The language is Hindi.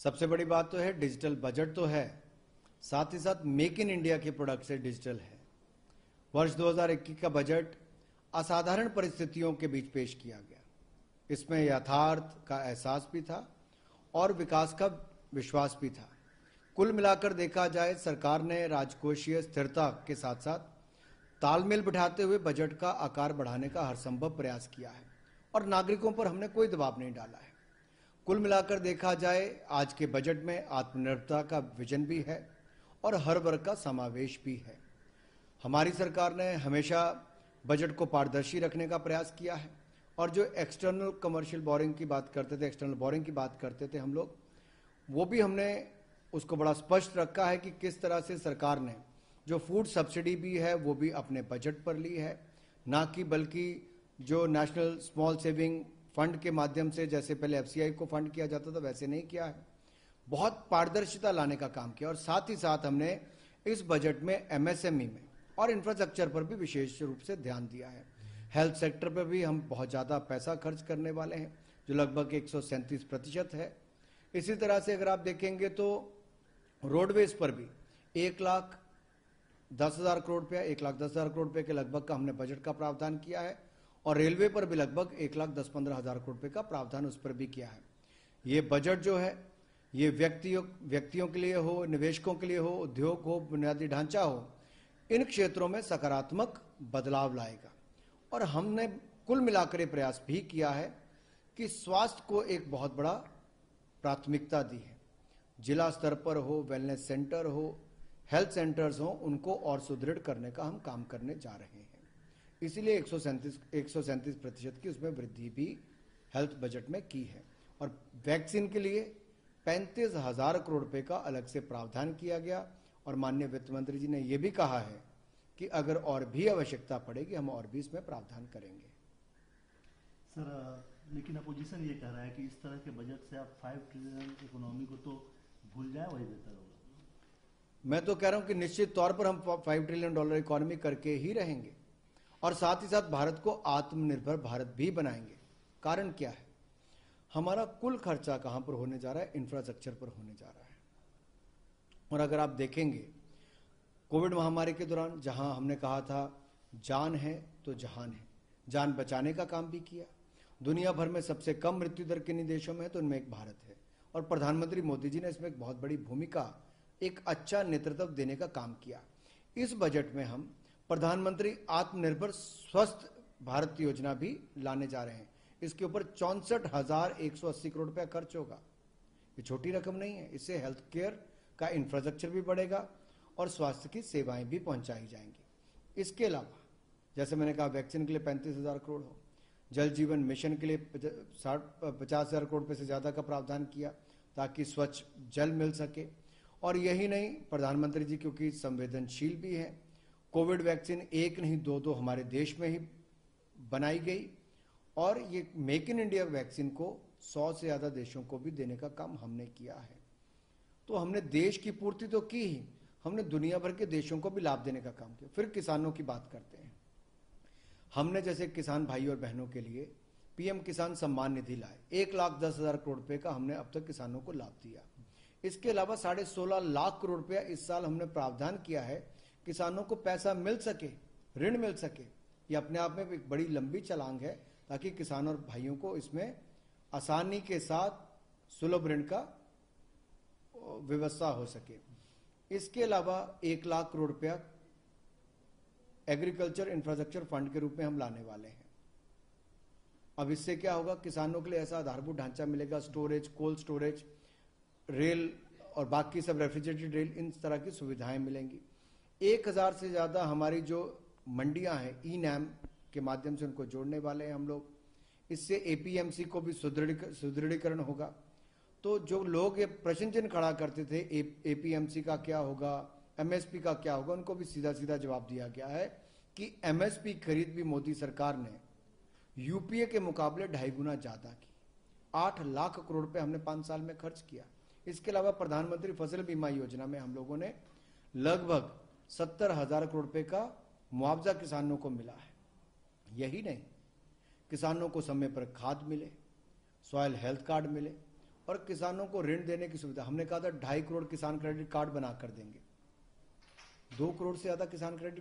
सबसे बड़ी बात तो है डिजिटल बजट तो है, साथ ही साथ मेक इन इंडिया के प्रोडक्ट से डिजिटल है। वर्ष 2021 का बजट असाधारण परिस्थितियों के बीच पेश किया गया। इसमें यथार्थ का एहसास भी था और विकास का विश्वास भी था। कुल मिलाकर देखा जाए, सरकार ने राजकोषीय स्थिरता के साथ साथ तालमेल बिठाते हुए बजट का आकार बढ़ाने का हर संभव प्रयास किया है और नागरिकों पर हमने कोई दबाव नहीं डाला है। कुल मिलाकर देखा जाए, आज के बजट में आत्मनिर्भरता का विजन भी है और हर वर्ग का समावेश भी है। हमारी सरकार ने हमेशा बजट को पारदर्शी रखने का प्रयास किया है और जो एक्सटर्नल कमर्शियल बोरिंग की बात करते थे, एक्सटर्नल बोरिंग की बात करते थे हम लोग, वो भी हमने उसको बड़ा स्पष्ट रखा है कि किस तरह से सरकार ने जो फूड सब्सिडी भी है वो भी अपने बजट पर ली है, ना कि बल्कि जो नेशनल स्मॉल सेविंग फंड के माध्यम से, जैसे पहले एफसीआई को फंड किया जाता था, वैसे नहीं किया है। बहुत पारदर्शिता लाने का काम किया और साथ ही साथ हमने इस बजट में एमएसएमई में और इंफ्रास्ट्रक्चर पर भी विशेष रूप से ध्यान दिया है। हेल्थ सेक्टर पर भी हम बहुत ज़्यादा पैसा खर्च करने वाले हैं, जो लगभग 137% है। इसी तरह से अगर आप देखेंगे तो रोडवेज पर भी 1,10,000 करोड़ रुपया, 1,10,000 करोड़ रुपये के लगभग का हमने बजट का प्रावधान किया है और रेलवे पर भी लगभग 1,10-15,000 करोड़ रुपये का प्रावधान उस पर भी किया है। ये बजट जो है ये व्यक्तियों के लिए हो, निवेशकों के लिए हो, उद्योग हो, बुनियादी ढांचा हो, इन क्षेत्रों में सकारात्मक बदलाव लाएगा। और हमने कुल मिलाकर ये प्रयास भी किया है कि स्वास्थ्य को एक बहुत बड़ा प्राथमिकता दी है। जिला स्तर पर हो, वेलनेस सेंटर हो, हेल्थ सेंटर्स हो, उनको और सुदृढ़ करने का हम काम करने जा रहे हैं। इसीलिए 137% की उसमें वृद्धि भी हेल्थ बजट में की है। और वैक्सीन के लिए 35,000 करोड़ रुपए का अलग से प्रावधान किया गया और माननीय वित्त मंत्री जी ने यह भी कहा है कि अगर और भी आवश्यकता पड़ेगी हम और भी इसमें प्रावधान करेंगे। सर, लेकिन अपोजिशन ये कह रहा है कि इस तरह के बजट से आप 5 ट्रिलियन इकोनॉमी को तो भूल जाए, वही बेहतर होगा। मैं तो कह रहा हूं कि निश्चित तौर पर हम $5 ट्रिलियन इकोनॉमी करके ही रहेंगे और साथ ही साथ भारत को आत्मनिर्भर भारत भी बनाएंगे। कारण क्या है? हमारा कुल खर्चा कहां पर होने जा रहा है? इंफ्रास्ट्रक्चर पर होने जा रहा है। और अगर आप देखेंगे कोविड महामारी के दौरान जहां हमने कहा था जान है तो जहान है, जान बचाने का काम भी किया। दुनिया भर में सबसे कम मृत्यु दर किन्हीं देशों में है तो उनमें एक भारत है और प्रधानमंत्री मोदी जी ने इसमें एक बहुत बड़ी भूमिका, एक अच्छा नेतृत्व देने का काम किया। इस बजट में हम प्रधानमंत्री आत्मनिर्भर स्वस्थ भारत योजना भी लाने जा रहे हैं। इसके ऊपर 64,180 करोड़ रुपया खर्च होगा। ये छोटी रकम नहीं है। इससे हेल्थ केयर का इंफ्रास्ट्रक्चर भी बढ़ेगा और स्वास्थ्य की सेवाएं भी पहुंचाई जाएंगी। इसके अलावा जैसे मैंने कहा, वैक्सीन के लिए 35,000 करोड़ हो, जल जीवन मिशन के लिए 50,000 करोड़ रुपये से ज़्यादा का प्रावधान किया ताकि स्वच्छ जल मिल सके। और यही नहीं, प्रधानमंत्री जी क्योंकि संवेदनशील भी हैं, कोविड वैक्सीन एक नहीं दो हमारे देश में ही बनाई गई और ये मेक इन इंडिया वैक्सीन को 100 से ज़्यादा देशों को भी देने का काम हमने किया है। तो हमने देश की पूर्ति तो की ही, हमने दुनिया भर के देशों को भी लाभ देने का काम किया। फिर किसानों की बात करते हैं। हमने जैसे किसान भाई और बहनों के लिए पीएम किसान सम्मान निधि लाए, 1,10,000 करोड़ रुपए का हमने अब तक किसानों को लाभ दिया। इसके अलावा 16.5 लाख करोड़ रुपया इस साल हमने प्रावधान किया है किसानों को पैसा मिल सके, ऋण मिल सके। ये अपने आप में एक बड़ी लंबी छलांग है ताकि किसान और भाइयों को इसमें आसानी के साथ सुलभ ऋण का व्यवस्था हो सके। इसके अलावा 1 लाख करोड़ रुपया एग्रीकल्चर इंफ्रास्ट्रक्चर फंड के रूप में हम लाने वाले हैं। अब इससे क्या होगा? किसानों के लिए ऐसा आधारभूत ढांचा मिलेगा, स्टोरेज, कोल्ड स्टोरेज, रेल और बाकी सब रेफ्रिजरेटेड रेल, इन तरह की सुविधाएं मिलेंगी। 1,000 से ज्यादा हमारी जो मंडियां हैं ई नैम के माध्यम से उनको जोड़ने वाले हैं हम लोग। इससे एपीएमसी को भी सुदृढ़ीकरण होगा। तो जो लोग ये प्रश्न चिन्ह खड़ा करते थे एपीएमसी का क्या होगा, एमएसपी का क्या होगा, उनको भी सीधा सीधा जवाब दिया गया है कि एमएसपी खरीद भी मोदी सरकार ने यूपीए के मुकाबले 2.5 गुना ज्यादा की। 8 लाख करोड़ रुपए हमने 5 साल में खर्च किया। इसके अलावा प्रधानमंत्री फसल बीमा योजना में हम लोगों ने लगभग 70,000 करोड़ रुपए का मुआवजा किसानों को मिला है। यही नहीं, किसानों को समय पर खाद मिले, सॉयल हेल्थ कार्ड मिले और किसानों को ऋण देने की सुविधा। हमने कहा था 2.5 करोड़ किसान क्रेडिट कार्ड बना कर देंगे, 2 करोड़ से ज्यादा किसान क्रेडिट